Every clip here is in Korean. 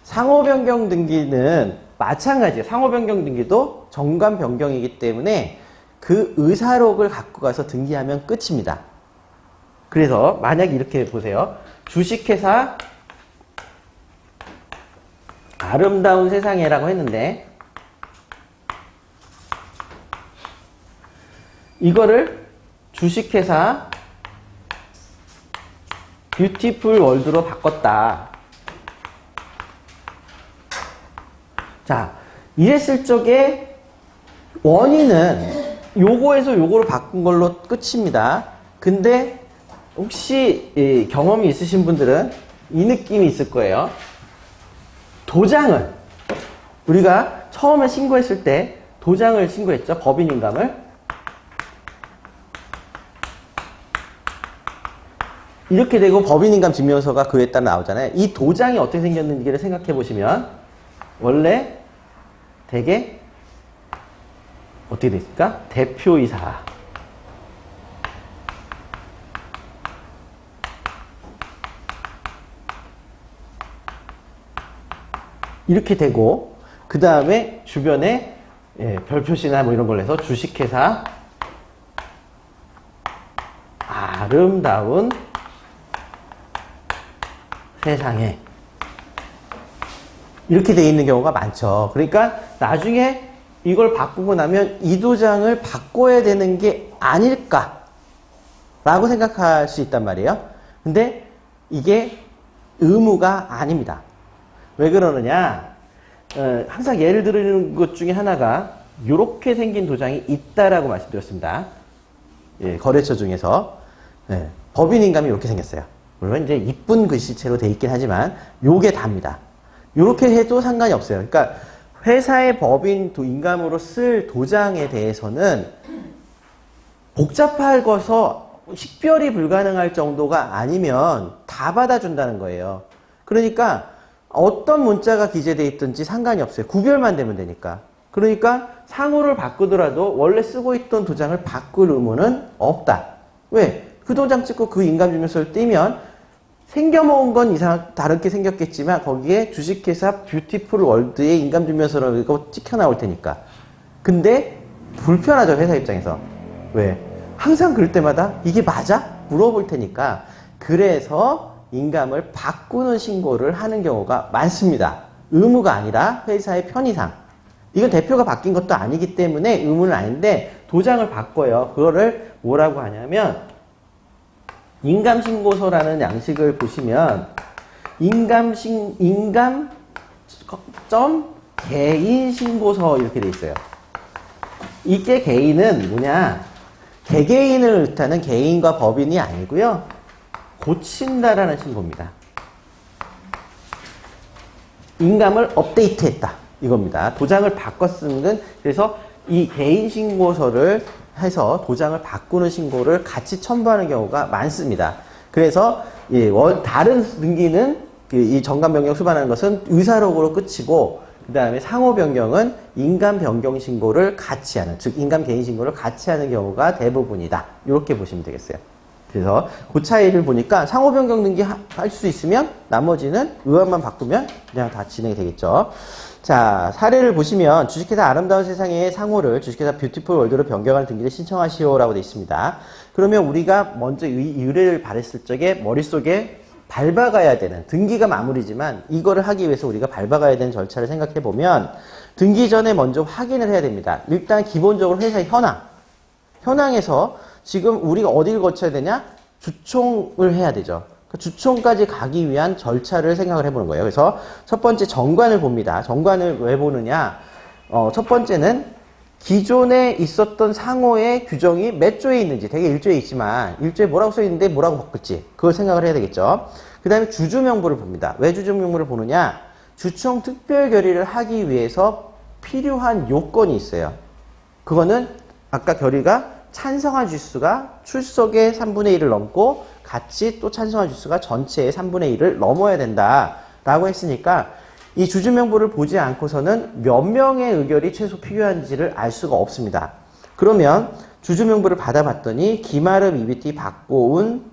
상호 변경 등기는 마찬가지예요. 상호 변경 등기도 정관 변경이기 때문에 그 의사록을 갖고 가서 등기하면 끝입니다. 그래서 만약 이렇게 보세요. 주식회사 아름다운 세상에라고 했는데 이거를 주식회사 뷰티풀 월드로 바꿨다. 자, 이랬을 적에 원인은 요거에서 요거로 바꾼 걸로 끝입니다. 근데 혹시 경험이 있으신 분들은 이 느낌이 있을 거예요. 도장을 우리가 처음에 신고했을 때 도장을 신고했죠. 법인인감을. 이렇게 되고 법인인감 증명서가 그에 따라 나오잖아요. 이 도장이 어떻게 생겼는지를 생각해 보시면 원래 되게 어떻게 됐을까? 대표이사 이렇게 되고 그 다음에 주변에 별표시나 뭐 이런 걸 해서 주식회사 아름다운 세상에 이렇게 돼 있는 경우가 많죠. 그러니까 나중에 이걸 바꾸고 나면 이 도장을 바꿔야 되는 게 아닐까 라고 생각할 수 있단 말이에요. 근데 이게 의무가 아닙니다. 왜 그러느냐? 항상 예를 들는 것 중에 하나가 이렇게 생긴 도장이 있다라고 말씀드렸습니다. 거래처 중에서 법인인감이 이렇게 생겼어요. 물론 이제 이쁜 글씨체로 돼 있긴 하지만 요게 답니다. 이렇게 해도 상관이 없어요. 그러니까 회사의 법인 인감으로 쓸 도장에 대해서는 복잡하고서 식별이 불가능할 정도가 아니면 다 받아준다는 거예요. 그러니까 어떤 문자가 기재되어 있든지 상관이 없어요. 구별만 되면 되니까. 그러니까 상호를 바꾸더라도 원래 쓰고 있던 도장을 바꿀 의무는 없다. 왜? 그 도장 찍고 그 인감증명서를 떼면 생겨먹은 건 다르게 생겼겠지만 거기에 주식회사 뷰티풀 월드의 인감증명서라고 찍혀 나올 테니까. 근데 불편하죠, 회사 입장에서. 왜? 항상 그럴 때마다 이게 맞아? 물어볼 테니까. 그래서 인감을 바꾸는 신고를 하는 경우가 많습니다. 의무가 아니라 회사의 편의상. 이건 대표가 바뀐 것도 아니기 때문에 의무는 아닌데 도장을 바꿔요. 그거를 뭐라고 하냐면 인감신고서라는 양식을 보시면 개인신고서 이렇게 돼 있어요. 이게 개인은 뭐냐? 개개인을 뜻하는 개인과 법인이 아니고요. 고친다라는 신고입니다. 인감을 업데이트했다. 이겁니다. 도장을 바꿔 쓰는 건 그래서 이 개인신고서를 해서 도장을 바꾸는 신고를 같이 첨부하는 경우가 많습니다. 그래서 다른 등기는 이 정관 변경 수반하는 것은 의사록으로 끝이고 그 다음에 상호 변경은 인감 변경 신고를 같이 하는, 즉 인감 개인 신고를 같이 하는 경우가 대부분이다. 이렇게 보시면 되겠어요. 그래서 그 차이를 보니까 상호 변경 등기 할 수 있으면 나머지는 의원만 바꾸면 그냥 다 진행이 되겠죠. 자, 사례를 보시면 주식회사 아름다운 세상의 상호를 주식회사 뷰티풀 월드로 변경하는 등기를 신청하시오라고 되어 있습니다. 그러면 우리가 먼저 이 의뢰를 받았을 적에 머릿속에 밟아가야 되는, 등기가 마무리지만 이거를 하기 위해서 우리가 밟아가야 되는 절차를 생각해 보면 등기 전에 먼저 확인을 해야 됩니다. 일단 기본적으로 회사의 현황에서 지금 우리가 어디를 거쳐야 되냐? 주총을 해야 되죠. 주총까지 가기 위한 절차를 생각을 해보는 거예요. 그래서 첫 번째 정관을 봅니다. 정관을 왜 보느냐? 첫 번째는 기존에 있었던 상호의 규정이 몇 조에 있는지, 되게 1조에 있지만 1조에 뭐라고 써 있는데 뭐라고 바꿀지 그걸 생각을 해야 되겠죠. 그 다음에 주주명부를 봅니다. 왜 주주명부를 보느냐? 주총 특별 결의를 하기 위해서 필요한 요건이 있어요. 그거는 아까 결의가 찬성한 주수가 출석의 3분의 1을 넘고 같이 또 찬성한 주수가 전체의 3분의 1을 넘어야 된다라고 했으니까 이 주주명부를 보지 않고서는 몇 명의 의결이 최소 필요한지를 알 수가 없습니다. 그러면 주주명부를 받아봤더니 김아름, 이비티, 박고은,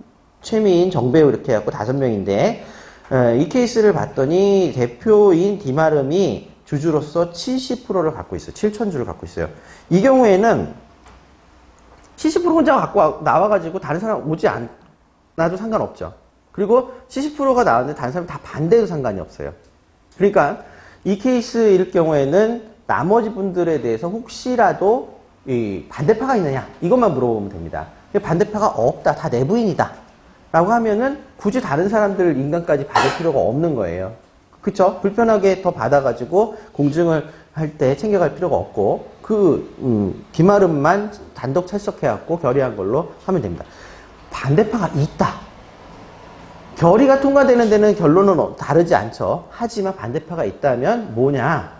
최미인, 정배우 이렇게 해갖고 5명인데 이 케이스를 봤더니 대표인 디마름이 주주로서 70%를 갖고 있어요. 7,000주를 갖고 있어요. 이 경우에는 70% 혼자 갖고 나와가지고 다른 사람 오지 않아도 상관없죠. 그리고 70%가 나왔는데 다른 사람 다 반대해도 상관이 없어요. 그러니까 이 케이스일 경우에는 나머지 분들에 대해서 혹시라도 이 반대파가 있느냐 이것만 물어보면 됩니다. 반대파가 없다, 다 내부인이다 라고 하면은 굳이 다른 사람들 인간까지 받을 필요가 없는 거예요. 그쵸? 불편하게 더 받아가지고 공증을 할 때 챙겨갈 필요가 없고 디마름만 단독 출석해갖고 결의한 걸로 하면 됩니다. 반대파가 있다. 결의가 통과되는 데는 결론은 다르지 않죠. 하지만 반대파가 있다면 뭐냐?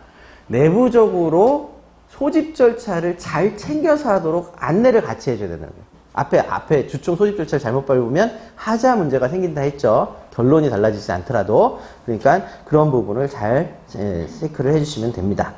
내부적으로 소집 절차를 잘 챙겨서 하도록 안내를 같이 해줘야 되는 거예요. 앞에 주총 소집 절차를 잘못 밟으면 하자 문제가 생긴다 했죠. 결론이 달라지지 않더라도. 그러니까 그런 부분을 잘 체크를 해주시면 됩니다.